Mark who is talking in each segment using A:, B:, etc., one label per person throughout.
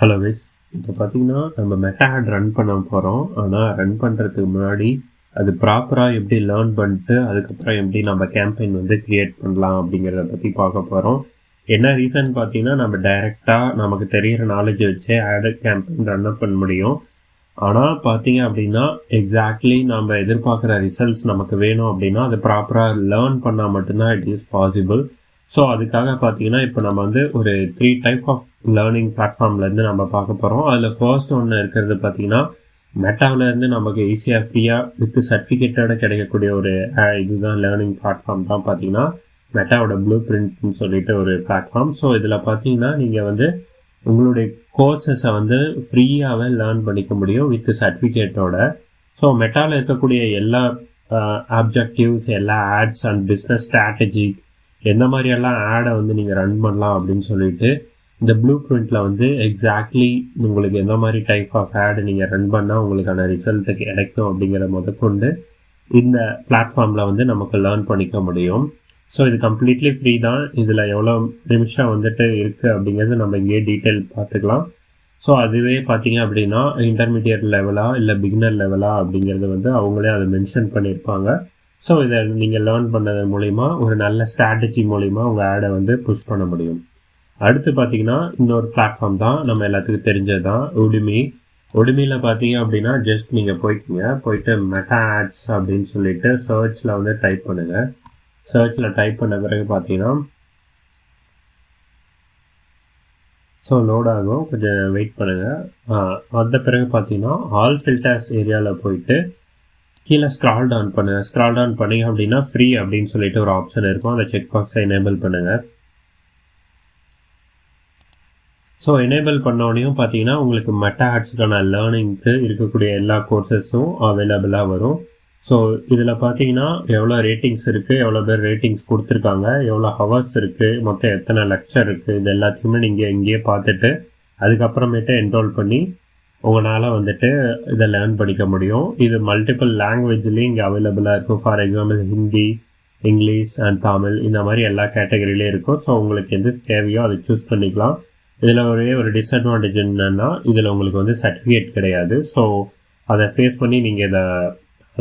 A: Hello guys, இப்போ பார்த்தீங்கன்னா நம்ம மெட்டா ஆட் ரன் பண்ண போகிறோம். ஆனால் ரன் பண்ணுறதுக்கு முன்னாடி அது ப்ராப்பராக எப்படி லேர்ன் பண்ணிட்டு அதுக்கப்புறம் எப்படி நம்ம கேம்பெயின் வந்து க்ரியேட் பண்ணலாம் அப்படிங்கிறத பற்றி பார்க்க போகிறோம். என்ன ரீசன் பார்த்தீங்கன்னா, நம்ம டைரெக்டாக நமக்கு தெரிகிற நாலேஜை வச்சே ஆடு கேம்பெயின் ரன் அப் பண்ண முடியும். ஆனால் பார்த்தீங்க அப்படின்னா எக்ஸாக்ட்லி நம்ம எதிர்பார்க்குற ரிசல்ட்ஸ் நமக்கு வேணும் அப்படின்னா அது ப்ராப்பராக லேர்ன் பண்ணால் மட்டும்தான் இட் இஸ் பாசிபிள். ஸோ அதுக்காக பார்த்தீங்கன்னா இப்போ நம்ம வந்து ஒரு 3 டைப் ஆஃப் லேர்னிங் பிளாட்ஃபார்ம்லேருந்து நம்ம பார்க்க போகிறோம். அதில் ஃபர்ஸ்ட் ஒன்று இருக்கிறது பார்த்தீங்கன்னா மெட்டாவிலேருந்து நமக்கு ஈஸியாக ஃப்ரீயாக வித் சர்டிஃபிகேட்டோட கிடைக்கக்கூடிய ஒரு இதுதான் லேர்னிங் பிளாட்ஃபார்ம் தான் பார்த்தீங்கன்னா மெட்டாவோட ப்ளூ பிரிண்ட்னு சொல்லிட்டு ஒரு பிளாட்ஃபார்ம். ஸோ இதில் பார்த்தீங்கன்னா நீங்கள் வந்து உங்களுடைய கோர்சஸை வந்து ஃப்ரீயாகவே லேர்ன் பண்ணிக்க முடியும் வித் சர்டிஃபிகேட்டோட. ஸோ மெட்டாவில் இருக்கக்கூடிய எல்லா ஆப்ஜெக்டிவ்ஸ், எல்லா ஆட்ஸ் அண்ட் பிஸ்னஸ் ஸ்ட்ராட்டஜி, எந்த மாதிரியெல்லாம் ஆடை வந்து நீங்கள் ரன் பண்ணலாம் அப்படின்னு சொல்லிட்டு இந்த ப்ளூ பிரிண்டில் வந்து எக்ஸாக்ட்லி உங்களுக்கு எந்த மாதிரி டைப் ஆஃப் ஆடு நீங்கள் ரன் பண்ணால் உங்களுக்கான ரிசல்ட்டு கிடைக்கும் அப்படிங்கிற முதற்கொண்டு இந்த பிளாட்ஃபார்மில் வந்து நமக்கு லேர்ன் பண்ணிக்க முடியும். ஸோ இது கம்ப்ளீட்லி ஃப்ரீ தான். இதில் எவ்வளோ நிமிஷம் வந்துட்டு இருக்குது அப்படிங்கிறது நம்ம இங்கேயே டீட்டெயில் பார்த்துக்கலாம். ஸோ அதுவே பார்த்தீங்க அப்படின்னா இன்டர்மீடியட் லெவலா இல்லை பிகினர் லெவலா அப்படிங்கிறது வந்து அவங்களே அதை மென்ஷன் பண்ணியிருப்பாங்க. ஸோ இதை நீங்கள் லேர்ன் பண்ணது மூலிமா ஒரு நல்ல ஸ்ட்ராட்டஜி மூலிமா உங்கள் ஆடை வந்து புஷ் பண்ண முடியும். அடுத்து பார்த்தீங்கன்னா இன்னொரு பிளாட்ஃபார்ம் தான் நம்ம எல்லாத்துக்கும் தெரிஞ்சது தான் உடுமி. உடுமியில் பார்த்தீங்க அப்படின்னா ஜஸ்ட் நீங்கள் போயிட்டு மெட்டா ஆட்ஸ் அப்படின்னு சொல்லிட்டு சர்ச்சில் வந்து டைப் பண்ணுங்கள். சர்ச்சில் டைப் பண்ண பிறகு பார்த்தீங்கன்னா ஸோ லோட் ஆகும், கொஞ்சம் வெயிட் பண்ணுங்கள். வந்த பிறகு பார்த்தீங்கன்னா ஆல் ஃபில்டர்ஸ் ஏரியாவில் போயிட்டு கீழே ஸ்க்ரால் டவுன் பண்ணுங்கள். ஸ்க்ரால் டவுன் பண்ணிங்க அப்படின்னா ஃப்ரீ அப்படின்னு சொல்லிட்டு ஒரு ஆப்ஷன் இருக்கும். அந்த செக் பாக்ஸை எனேபிள் பண்ணுங்கள். ஸோ எனேபிள் பண்ணோடனையும் பார்த்தீங்கன்னா உங்களுக்கு மெட்டா ஆட்ஸுக்கான லேர்னிங்க்கு இருக்கக்கூடிய எல்லா கோர்சஸும் அவைலபிளாக வரும். ஸோ இதில் பார்த்தீங்கன்னா எவ்வளோ ரேட்டிங்ஸ் இருக்குது, எவ்வளோ பேர் ரேட்டிங்ஸ் கொடுத்துருக்காங்க, எவ்வளோ ஹவர்ஸ் இருக்குது, மொத்தம் எத்தனை லெக்சர் இருக்குது, இது எல்லாத்தையுமே நீங்கள் இங்கேயே பார்த்துட்டு அதுக்கப்புறமேட்டு என்ரோல் பண்ணி உங்களால் வந்துட்டு இதை லேர்ன் பண்ணிக்க முடியும். இது மல்டிபிள் லாங்குவேஜ்லேயும் இங்கே அவைலபிளாக இருக்கும். For example Hindi, English and Tamil, இந்த மாதிரி எல்லா கேட்டகரியிலையும் இருக்கும். ஸோ உங்களுக்கு எது தேவையோ அதை சூஸ் பண்ணிக்கலாம். இதில் ஒரே ஒரு டிஸ்அட்வான்டேஜ் என்னென்னா இதில் உங்களுக்கு வந்து சர்டிஃபிகேட் கிடையாது. ஸோ அதை ஃபேஸ் பண்ணி நீங்கள் இதை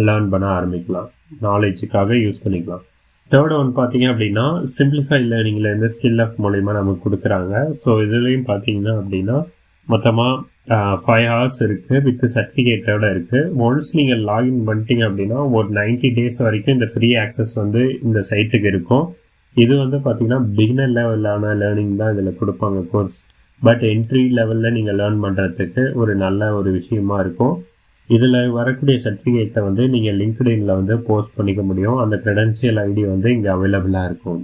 A: லேர்ன் பண்ண ஆரம்பிக்கலாம், நாலேஜுக்காக யூஸ் பண்ணிக்கலாம். தேர்ட் ஒன் பார்த்தீங்க அப்படின்னா சிம்பிளிஃபை லேர்னிங்லேருந்து ஸ்கில் அப் மூலிமா நமக்கு கொடுக்குறாங்க. ஸோ இதுலேயும் பார்த்தீங்கன்னா அப்படின்னா மொத்தமாக 5 hours இருக்குது, வித் சர்டிஃபிகேட்டோடு இருக்குது. ஒன்ஸ் நீங்கள் லாகின் பண்ணிட்டீங்க அப்படின்னா ஒரு 90 days வரைக்கும் இந்த ஃப்ரீ ஆக்சஸ் வந்து இந்த சைட்டுக்கு இருக்கும். இது வந்து பார்த்திங்கன்னா பிகினர் லெவலான லேர்னிங் தான் இதில் கொடுப்பாங்க கோர்ஸ். பட் என்ட்ரி லெவலில் நீங்கள் லேர்ன் பண்ணுறதுக்கு ஒரு நல்ல ஒரு விஷயமா இருக்கும். இதில் வரக்கூடிய சர்டிஃபிகேட்டை வந்து நீங்கள் லிங்க்டின்ல வந்து போஸ்ட் பண்ணிக்க முடியும். அந்த க்ரெடென்ஷியல் ஐடி வந்து இங்கே அவைலபிளாக இருக்கும்.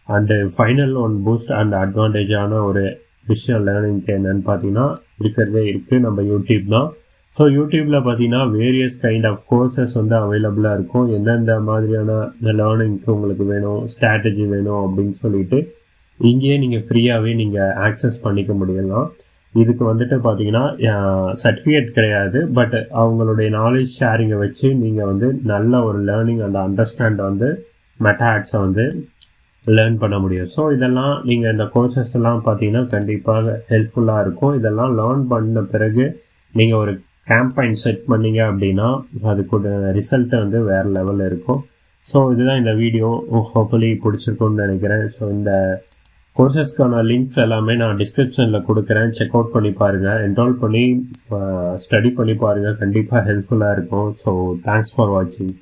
A: And final one boost and அட்வான்டேஜான ஒரு விஷயம் லேர்னிங்க்கு என்னென்னு பார்த்தீங்கன்னா இருக்கிறதே இருக்குது நம்ம யூடியூப் தான். ஸோ யூடியூப்பில் பார்த்தீங்கன்னா வேரியஸ் கைண்ட் ஆஃப் கோர்சஸ் வந்து அவைலபிளாக இருக்கும். எந்தெந்த மாதிரியான லேர்னிங்க்கு உங்களுக்கு வேணும், ஸ்ட்ராட்டஜி வேணும் அப்படின்னு சொல்லிட்டு இங்கேயே நீங்கள் ஃப்ரீயாகவே நீங்கள் ஆக்சஸ் பண்ணிக்க முடியலாம். இதுக்கு வந்துட்டு பார்த்தீங்கன்னா சர்டிஃபிகேட் கிடையாது, பட் அவங்களுடைய நாலேஜ் ஷேரிங்கை வச்சு நீங்கள் வந்து நல்ல ஒரு லேர்னிங் அண்ட் அண்டர்ஸ்டாண்ட் வந்து மெட்டா ஆட்ஸை வந்து லேர்ன் பண்ண முடியும். ஸோ இதெல்லாம் நீங்கள் இந்த கோர்சஸ் எல்லாம் பார்த்தீங்கன்னா கண்டிப்பாக ஹெல்ப்ஃபுல்லாக இருக்கும். இதெல்லாம் லேர்ன் பண்ண பிறகு நீங்கள் ஒரு கேம்பெயின் செட் பண்ணிங்க அப்படின்னா அதுக்கு ரிசல்ட்டு வந்து வேறு லெவலில் இருக்கும். ஸோ இதுதான் இந்த வீடியோ. ஹோப்ஃபுல்லி பிடிச்சிருக்குன்னு நினைக்கிறேன். ஸோ இந்த கோர்சஸ்க்கான லிங்க்ஸ் எல்லாமே நான் டிஸ்கிரிப்ஷனில் கொடுக்குறேன். செக் அவுட் பண்ணி பாருங்கள், என்ரோல் பண்ணி ஸ்டடி பண்ணி பாருங்கள். கண்டிப்பாக ஹெல்ப்ஃபுல்லாக இருக்கும். ஸோ தேங்க்ஸ் ஃபார் வாட்சிங்.